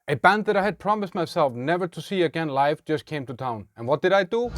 A band that I had promised myself never to see again live just came to town. And what did I do?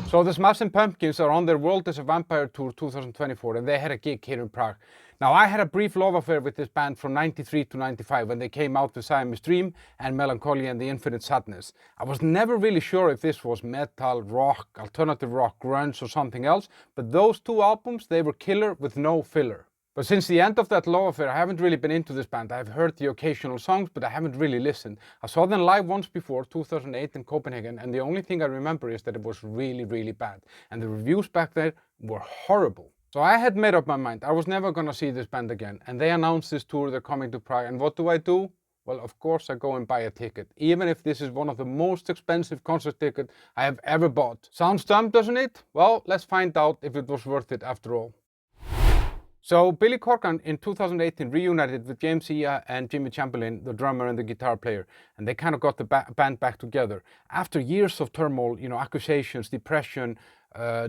So the Smashing Pumpkins are on their World as a Vampire Tour 2024 and they had a gig here in Prague. Now I had a brief love affair with this band from 93 to 95 when they came out with Siamese Dream and Melancholy and the Infinite Sadness. I was never really sure if this was metal, rock, alternative rock, grunge or something else, but those two albums, they were killer with no filler. But since the end of that love affair, I haven't really been into this band. I've heard the occasional songs, but I haven't really listened. I saw them live once before, 2008 in Copenhagen, and the only thing I remember is that it was really, really bad. And the reviews back there were horrible. So I had made up my mind. I was never gonna see this band again. And they announced this tour, they're coming to Prague. And what do? Well, of course I go and buy a ticket, even if this is one of the most expensive concert tickets I have ever bought. Sounds dumb, doesn't it? Well, let's find out if it was worth it after all. So Billy Corgan in 2018 reunited with James Iha and Jimmy Chamberlin, the drummer and the guitar player, and they kind of got the band back together. After years of turmoil, accusations, depression,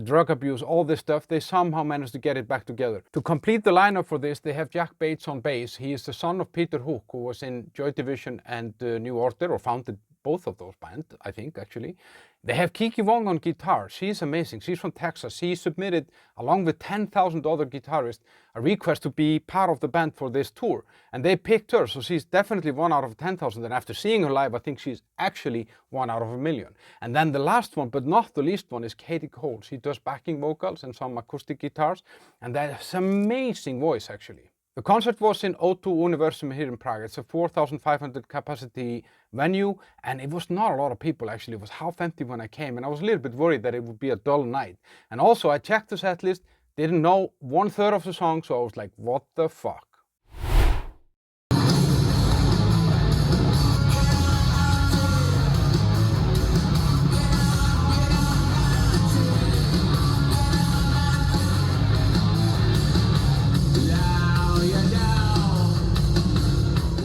drug abuse, all this stuff, they somehow managed to get it back together. To complete the lineup for this, they have Jack Bates on bass. He is the son of Peter Hook, who was in Joy Division and New Order, or founded both of those bands, I think, actually. They have Kiki Wong on guitar. She's amazing. She's from Texas. She submitted, along with 10,000 other guitarists, a request to be part of the band for this tour. And they picked her, so she's definitely 1 out of 10,000. And after seeing her live, I think she's actually 1 out of 1,000,000. And then the last one, but not the least one, is Katie Cole. She does backing vocals and some acoustic guitars. And that's an amazing voice, actually. The concert was in O2 Universum here in Prague. It's a 4,500 capacity venue, and it was not a lot of people actually. It was half empty when I came, and I was a little bit worried that it would be a dull night. And also I checked the set list, didn't know 1/3 of the song, so I was like, what the fuck?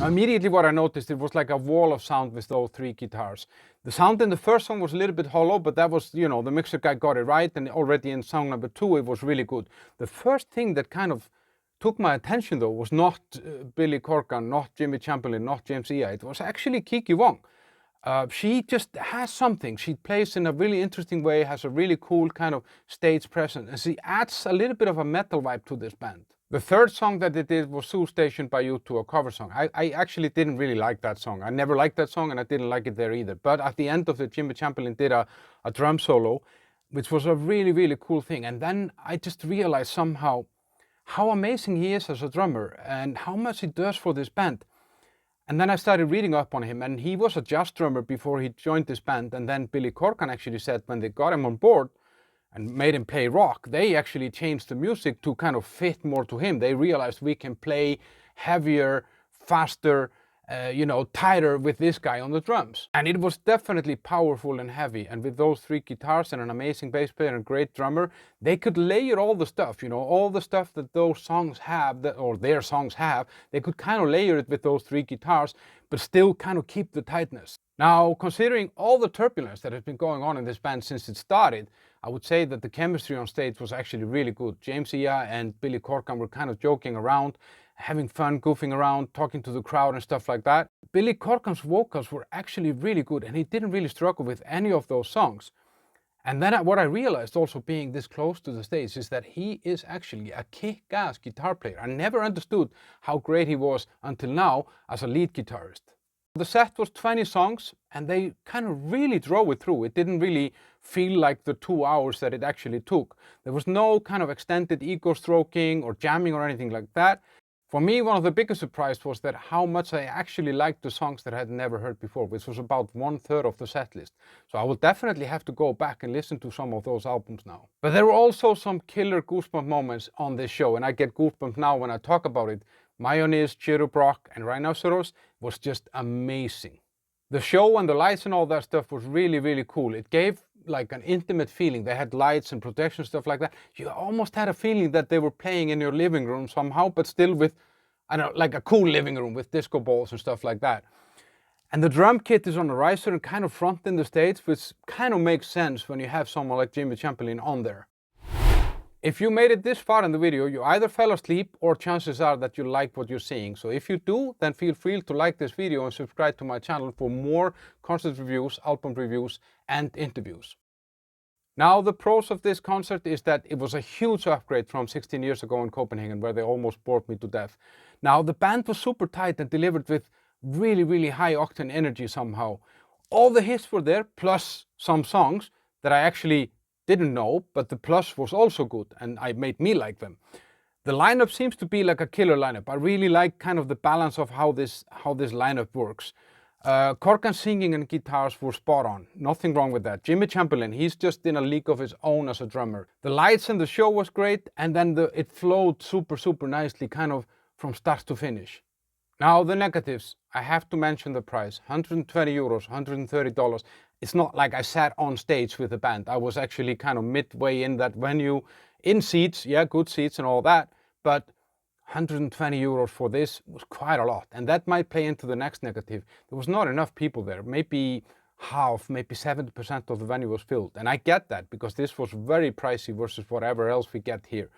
Immediately what I noticed, it was like a wall of sound with those 3 guitars. The sound in the first song was a little bit hollow, but that was, the mixer guy got it right, and already in song number 2 it was really good. The first thing that kind of took my attention though was not Billy Corgan, not Jimmy Chamberlin, not James Iha. It was actually Kiki Wong. She just has something. She plays in a really interesting way, has a really cool kind of stage presence, and she adds a little bit of a metal vibe to this band. The third song that they did was Zoo Station by U2, a cover song. I actually didn't really like that song. I never liked that song and I didn't like it there either. But at the end of it, Jimmy Chamberlin did a drum solo, which was a really, really cool thing. And then I just realized somehow how amazing he is as a drummer and how much he does for this band. And then I started reading up on him, and he was a jazz drummer before he joined this band. And then Billy Corgan actually said when they got him on board and made him play rock, they actually changed the music to kind of fit more to him. They realized we can play heavier, faster, tighter with this guy on the drums. And it was definitely powerful and heavy. And with those 3 guitars and an amazing bass player and great drummer, they could layer all the stuff, all the stuff that those songs have, or their songs have, they could kind of layer it with those 3 guitars, but still kind of keep the tightness. Now, considering all the turbulence that has been going on in this band since it started, I would say that the chemistry on stage was actually really good. James Iha and Billy Corgan were kind of joking around, having fun, goofing around, talking to the crowd and stuff like that. Billy Corgan's vocals were actually really good, and he didn't really struggle with any of those songs. And then what I realized also being this close to the stage is that he is actually a kick-ass guitar player. I never understood how great he was until now as a lead guitarist. The set was 20 songs, and they kind of really drove it through. It didn't really feel like the 2 hours that it actually took. There was no kind of extended ego stroking or jamming or anything like that. For me, one of the biggest surprises was that how much I actually liked the songs that I had never heard before, which was about 1/3 of the set list. So I will definitely have to go back and listen to some of those albums now. But there were also some killer goosebump moments on this show, and I get goosebumps now when I talk about it. Mayonnaise, Cherub Rock, and Rhinoceros was just amazing. The show and the lights and all that stuff was really, really cool. It gave like an intimate feeling. They had lights and protection, stuff like that. You almost had a feeling that they were playing in your living room somehow, but still with, like a cool living room with disco balls and stuff like that. And the drum kit is on the riser and kind of front in the stage, which kind of makes sense when you have someone like Jimmy Chamberlin on there. If you made it this far in the video, you either fell asleep or chances are that you like what you're seeing. So if you do, then feel free to like this video and subscribe to my channel for more concert reviews, album reviews and interviews. Now the pros of this concert is that it was a huge upgrade from 16 years ago in Copenhagen where they almost bored me to death. Now the band was super tight and delivered with really high octane energy somehow. All the hits were there plus some songs that I actually didn't know, but the plus was also good and it made me like them. The lineup seems to be like a killer lineup. I really like kind of the balance of how this lineup works. Corgan singing and guitars were spot on, nothing wrong with that. Jimmy Chamberlin, he's just in a league of his own as a drummer. The lights and the show was great, and then it flowed super nicely kind of from start to finish. Now the negatives, I have to mention the price, 120 euros, $130. It's not like I sat on stage with the band. I was actually kind of midway in that venue, in seats, yeah, good seats and all that, but 120 euros for this was quite a lot. And that might play into the next negative. There was not enough people there, maybe half, maybe 70% of the venue was filled. And I get that because this was very pricey versus whatever else we get here.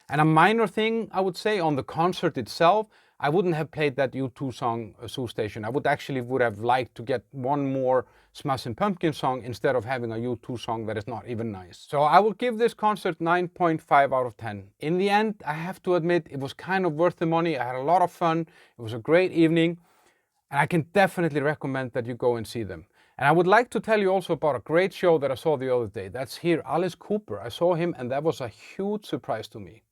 And a minor thing, I would say, on the concert itself, I wouldn't have played that U2 song, Zoo Station. I would have liked to get one more Smashing Pumpkins song instead of having a U2 song that is not even nice. So I will give this concert 9.5 out of 10. In the end, I have to admit, it was kind of worth the money. I had a lot of fun. It was a great evening. And I can definitely recommend that you go and see them. And I would like to tell you also about a great show that I saw the other day. That's here, Alice Cooper. I saw him and that was a huge surprise to me.